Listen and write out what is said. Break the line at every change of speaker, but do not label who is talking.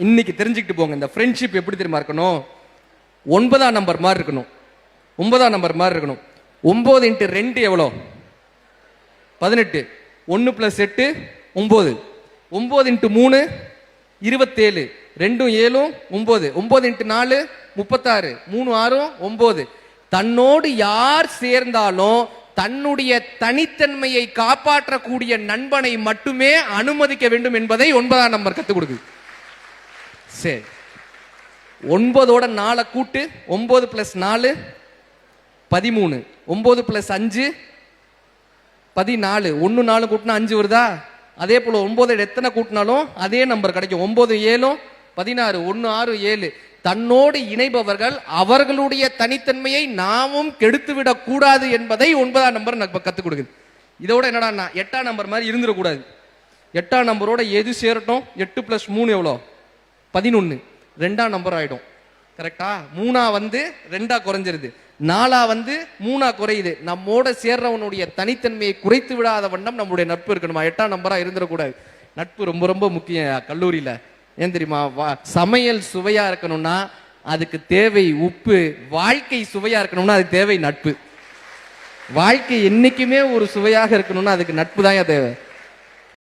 இன்னைக்கு தெரிஞ்சுக்கிட்டு போங்க. இந்த ஃப்ரெண்ட்ஷிப் எப்படி தெரியுமா இருக்கணும்? 9ஆம் நம்பர் மாதிரி இருக்கணும். 9ஆம் நம்பர் மாதிரி இருக்கணும். 9 × 2 எவ்வளோ? 18. 1 + 8 9. 9 × 3 27. 2 7 9. 9 × 4 36. 3 6 9. தன்னோடு யார் சேர்ந்தாலும் தன்னுடைய தனித்தன்மையை காப்பாற்றக்கூடிய நண்பனை மட்டுமே அனுமதிக்க வேண்டும் என்பதை 9ஆம் நம்பர் கத்துக் கொடுக்குது. சரி, 9ஓட 4 கூட்டு. 9 + 4 13. 9 + 5 14. 1 4 கூட்டினா 5 வருதா? அதே போல 9 எத்தனை கூட்டினாலும் அதே நம்பர் கிடைக்கும். 9 7 16. 1 6 7. தன்னோடு இணைபவர்கள் அவர்களுடைய தனித்தன்மையை நாமும் கெடுத்துவிடக் கூடாது என்பதை 9ஆம் நம்பர் கத்துக் கொடுக்குது. இதோட என்னடா 8ஆம் நம்பர் மாதிரி இருந்துடக்கூடாது. 8ஆம் நம்பரோட எது சேரட்டும்? 8 + 3 எவ்வளோ? 11. 2ஆம் நம்பர் ஆயிடும். கரெக்டா? 3ஆ வந்து 2ஆ குறைஞ்சிருது. 4ஆ வந்து 3ஆ குறையுது. நம்மோட சேர்றவனுடைய தனித்தன்மையை குறைத்து விடாத வண்ணம் நம்முடைய நட்பு இருக்கணுமா? 8ஆம் நம்பரா இருந்துடக்கூடாது. நட்பு ரொம்ப ரொம்ப முக்கியம் கல்லூரியில. ஏன் தெரியுமா? சமையல் சுவையா இருக்கணும்னா அதுக்கு தேவை உப்பு. வாழ்க்கை சுவையா இருக்கணும்னா அதுக்கு தேவை நட்பு. வாழ்க்கை என்னைக்குமே ஒரு சுவையாக இருக்கணும்னா அதுக்கு நட்பு தான் தேவை.